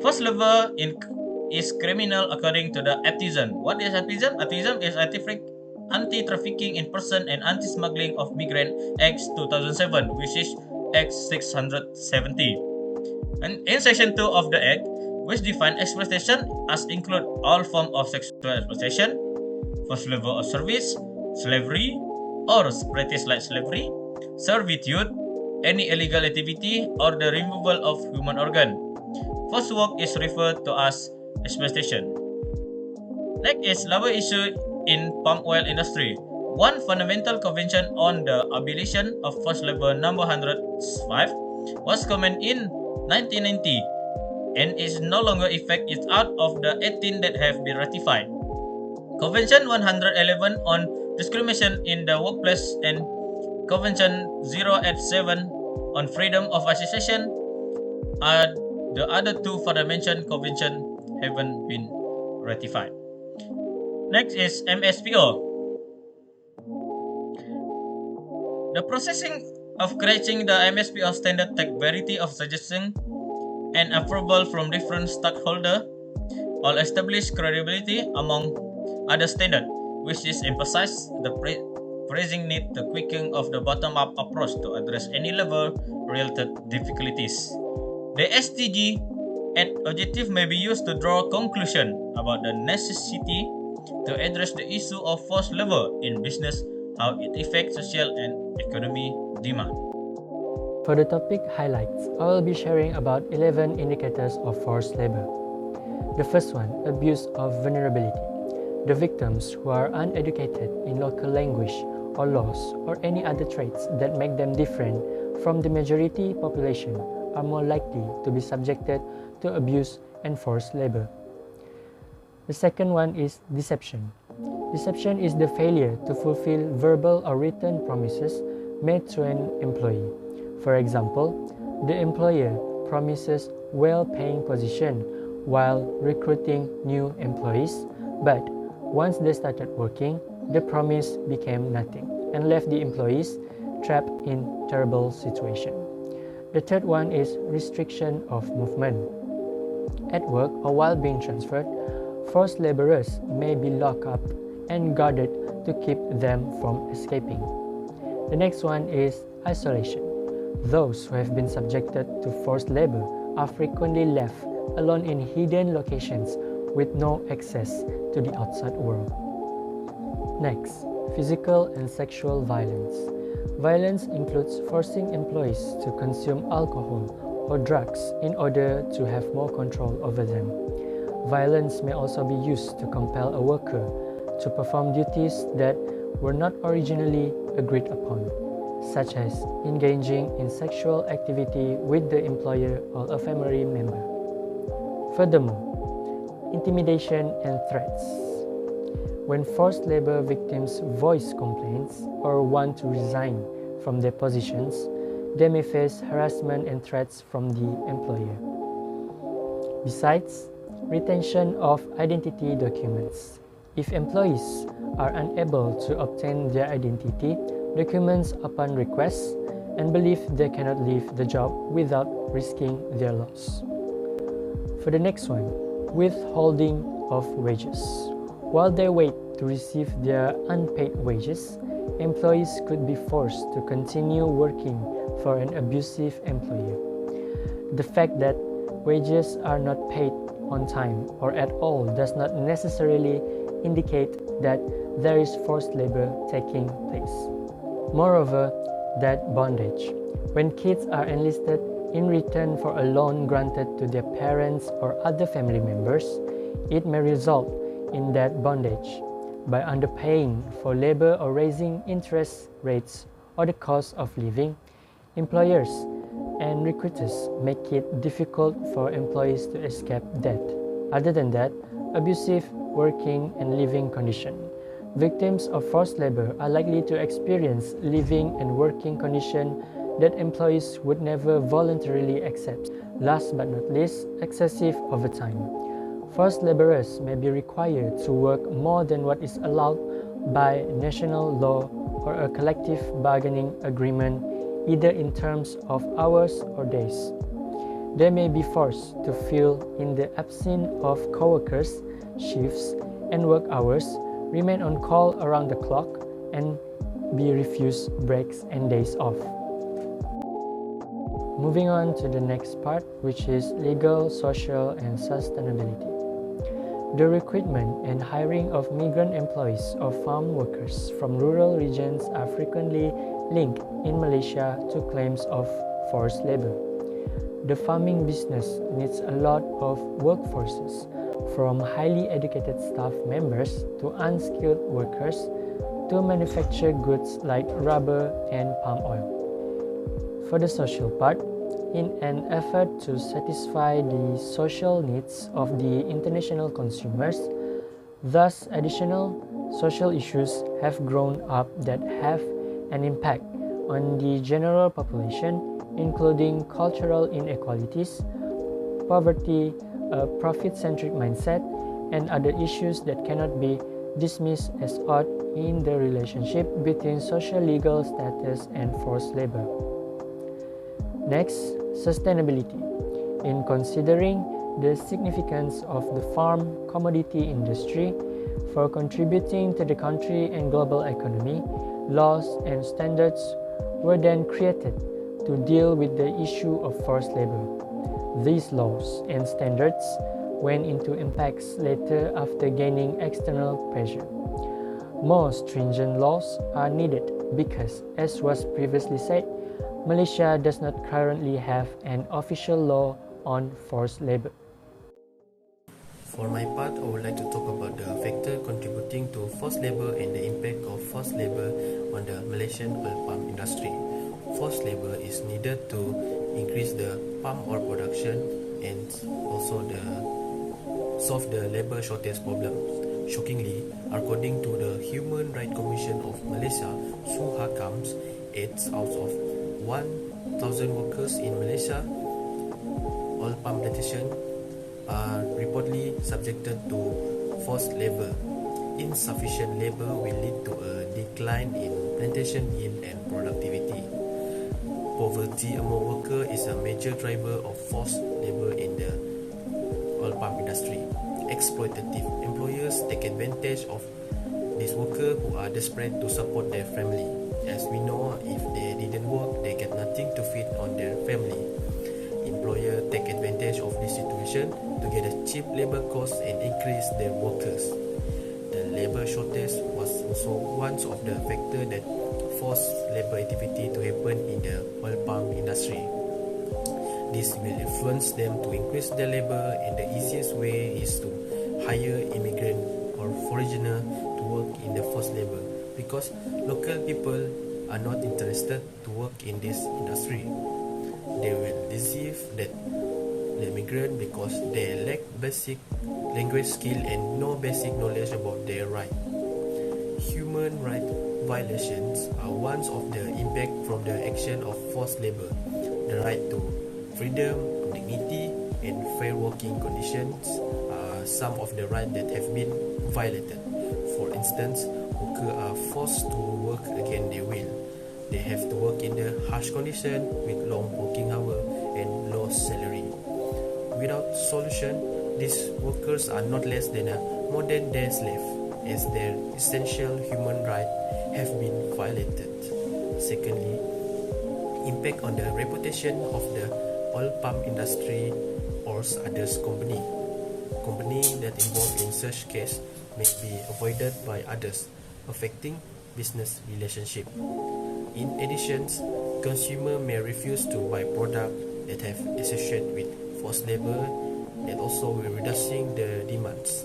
Forced labor is criminal according to the Atheism. What is Atheism? Atheism is Anti-Trafficking in Person and Anti-Smuggling of Migrant Act 2007, which is Act 670. And in Section 2 of the Act, which define exploitation as include all forms of sexual exploitation, forced labor of service, slavery, or practice like slavery, servitude, any illegal activity, or the removal of human organ. Forced work is referred to as exploitation. Next is labor issue in palm oil industry. One fundamental convention on the abolition of forced labor number 105 was commented in 1990 and is no longer effective out of the 18 that have been ratified. Convention 111 on discrimination in the workplace and Convention 087 on freedom of association are the other two aforementioned convention haven't been ratified. Next is MSPO. The processing of creating the MSPO standard take variety of suggestions and approval from different stakeholders, all establish credibility among other standards, which is emphasize the pressing need the quickening of the bottom-up approach to address any level-related difficulties. The SDG and objective may be used to draw a conclusion about the necessity to address the issue of forced labor in business, how it affects social and economic demand. For the topic highlights, I will be sharing about 11 indicators of forced labor. The first one, abuse of vulnerability. The victims who are uneducated in local language or laws or any other traits that make them different from the majority population are more likely to be subjected to abuse and forced labor. The second one is deception. Deception is the failure to fulfill verbal or written promises made to an employee. For example, the employer promises well-paying position while recruiting new employees, but once they started working, the promise became nothing and left the employees trapped in terrible situation. The third one is restriction of movement. At work or while being transferred, forced laborers may be locked up and guarded to keep them from escaping. The next one is isolation. Those who have been subjected to forced labor are frequently left alone in hidden locations with no access to the outside world. Next, physical and sexual violence. Violence includes forcing employees to consume alcohol or drugs in order to have more control over them. Violence may also be used to compel a worker to perform duties that were not originally agreed upon, such as engaging in sexual activity with the employer or a family member. Furthermore, intimidation and threats. When forced labor victims voice complaints or want to resign from their positions, they may face harassment and threats from the employer. Besides, retention of identity documents. If employees are unable to obtain their identity documents upon request and believe they cannot leave the job without risking their loss. For the next one, withholding of wages. While they wait to receive their unpaid wages, employees could be forced to continue working for an abusive employer. The fact that wages are not paid on time or at all does not necessarily indicate that there is forced labor taking place. Moreover, that bondage. When kids are enlisted in return for a loan granted to their parents or other family members, it may result in that bondage by underpaying for labor or raising interest rates or the cost of living. Employers and recruiters make it difficult for employees to escape debt. Other than that, abusive working and living condition. Victims of forced labor are likely to experience living and working conditions that employees would never voluntarily accept. Last but not least, excessive overtime. Forced laborers may be required to work more than what is allowed by national law or a collective bargaining agreement, either in terms of hours or days. They may be forced to fill in the absence of coworkers, shifts, and work hours, remain on call around the clock, and be refused breaks and days off. Moving on to the next part, which is legal, social, and sustainability. The recruitment and hiring of migrant employees or farm workers from rural regions are frequently linked in Malaysia to claims of forced labor. The farming business needs a lot of workforces, from highly educated staff members to unskilled workers to manufacture goods like rubber and palm oil. For the social part, in an effort to satisfy the social needs of the international consumers, thus additional social issues have grown up that have an impact on the general population, including cultural inequalities, poverty, a profit-centric mindset, and other issues that cannot be dismissed as odd in the relationship between social legal status and forced labor. Next, sustainability. In considering the significance of the farm commodity industry for contributing to the country and global economy, laws and standards were then created to deal with the issue of forced labor. These laws and standards went into impacts later after gaining external pressure. More stringent laws are needed because, as was previously said, Malaysia does not currently have an official law on forced labor. For my part, I would like to talk about the factor contributing to forced labor and the impact of forced labor on the Malaysian oil palm industry. Forced labor is needed to increase the palm oil production and also solve the labor shortage problem. Shockingly, according to the Human Rights Commission of Malaysia, Suhakams, 8 out of 1,000 workers in Malaysia oil palm plantation are reportedly subjected to forced labor. Insufficient labor will lead to a decline in plantation yield and productivity. Poverty among workers is a major driver of forced labor in the oil palm industry. Exploitative employers take advantage of these workers who are desperate to support their family. As we know, if they didn't work, they get nothing to feed on their family. Employers take advantage of this situation to get a cheap labor cost and increase their workers. The labor shortage was also one of the factors that forced labor activity to happen in the oil palm industry. This will influence them to increase their labor, and the easiest way is to hire immigrant or foreigner to work in the forced labor, because local people are not interested to work in this industry. They will deceive that the immigrant because they lack basic language skill and no basic knowledge about their right. Human rights violations are one of the impact from the action of forced labor. The right to freedom, dignity, and fair working conditions are some of the rights that have been violated. For instance, workers are forced to work against their will. They have to work in the harsh conditions with long working hours and low salary. Without solution, these workers are not less than a modern day slave, as their essential human rights have been violated. Secondly, impact on the reputation of the oil palm industry or others company. Company that involved in such case may be avoided by others, affecting business relationship. In addition, consumer may refuse to buy products that have associated with forced labor, that also will reducing the demands.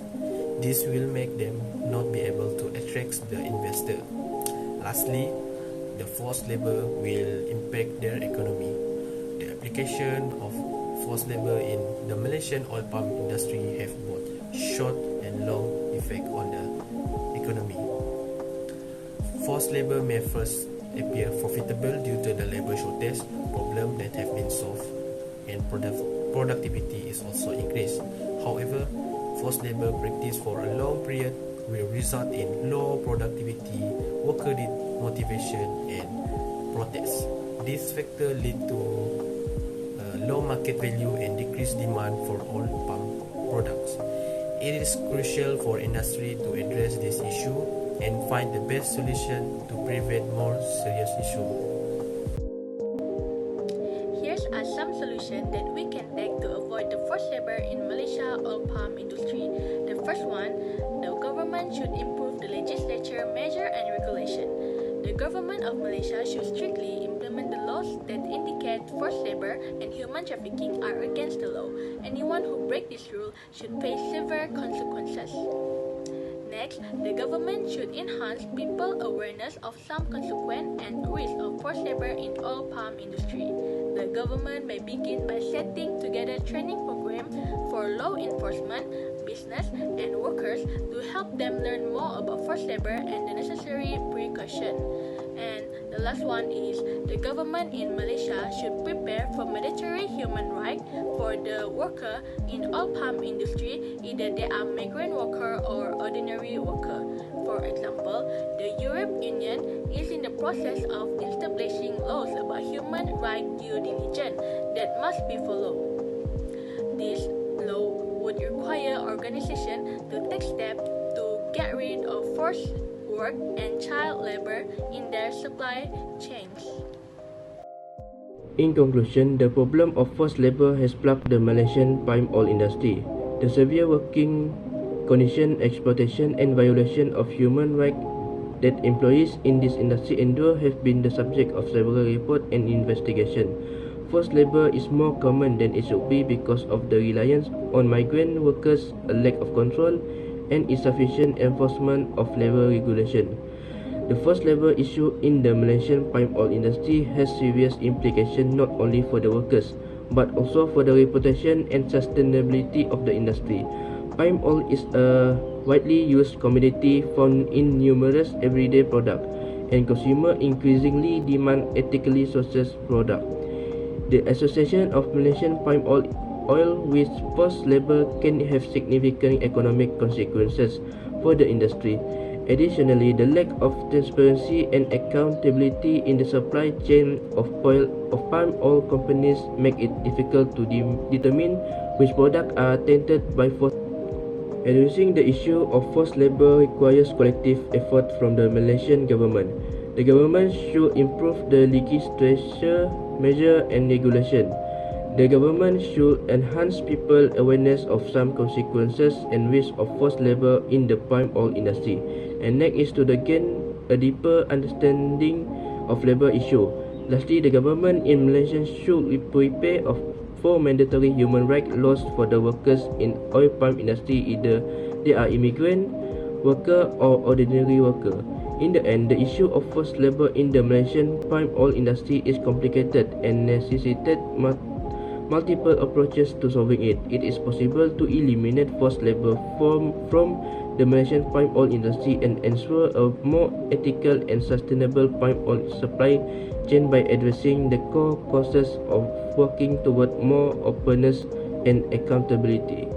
This will make them not be able to attract the investor. Lastly, the forced labor will impact their economy. The application of forced labor in the Malaysian oil palm industry have both short and long effect on the economy. Forced labor may first appear profitable due to the labor shortage problem that have been solved, and productivity is also increased. However, forced labor practice for a long period will result in low productivity, worker motivation, and protest. This factor lead to low market value and decreased demand for oil palm products. It is crucial for industry to address this issue and find the best solution to prevent more serious issues. Here's some solutions that we can take to avoid the forced labor in Malaysia oil palm industry. The first one, the government should improve the legislature measure and regulation. The government of Malaysia should strictly implement the laws that indicate forced labor and human trafficking are against the law. Anyone who breaks this rule should face severe consequences. Next, the government should enhance people awareness of some consequence and risk of forced labor in oil palm industry. The government may begin by setting together training program for law enforcement, business, and workers to help them learn more about forced labor and the necessary precaution. And the last one is the government in Malaysia should prepare for mandatory human rights for the worker in oil palm industry, either they are migrant worker or ordinary worker. For example, the European Union is in the process of establishing laws about human rights due diligence that must be followed. This law would require organizations to take steps to get rid of forced work and child labor in their supply chains. In conclusion, the problem of forced labor has plagued the Malaysian palm oil industry. The severe working condition, exploitation and violation of human rights that employees in this industry endure have been the subject of several reports and investigations. Forced labor is more common than it should be because of the reliance on migrant workers, a lack of control, and insufficient enforcement of labor regulation. The forced labor issue in the Malaysian palm oil industry has serious implications not only for the workers, but also for the reputation and sustainability of the industry. Palm oil is a widely used commodity found in numerous everyday products, and consumers increasingly demand ethically sourced products. The association of Malaysian palm oil with forced labor can have significant economic consequences for the industry. Additionally, the lack of transparency and accountability in the supply chain of palm oil companies make it difficult to determine which products are tainted by forced. Addressing the issue of forced labor requires collective effort from the Malaysian government. The government should improve the legislature, measure and regulation. The government should enhance people's awareness of some consequences and risks of forced labor in the palm oil industry. And next is to gain a deeper understanding of labor issue. Lastly, the government in Malaysia should prepare for mandatory human rights laws for the workers in oil palm industry, either they are immigrant worker or ordinary worker. In the end, the issue of forced labor in the Malaysian palm oil industry is complicated and necessitates multiple approaches to solving it. It is possible to eliminate forced labor from the Malaysian palm oil industry and ensure a more ethical and sustainable palm oil supply chain by addressing the core causes of working toward more openness and accountability.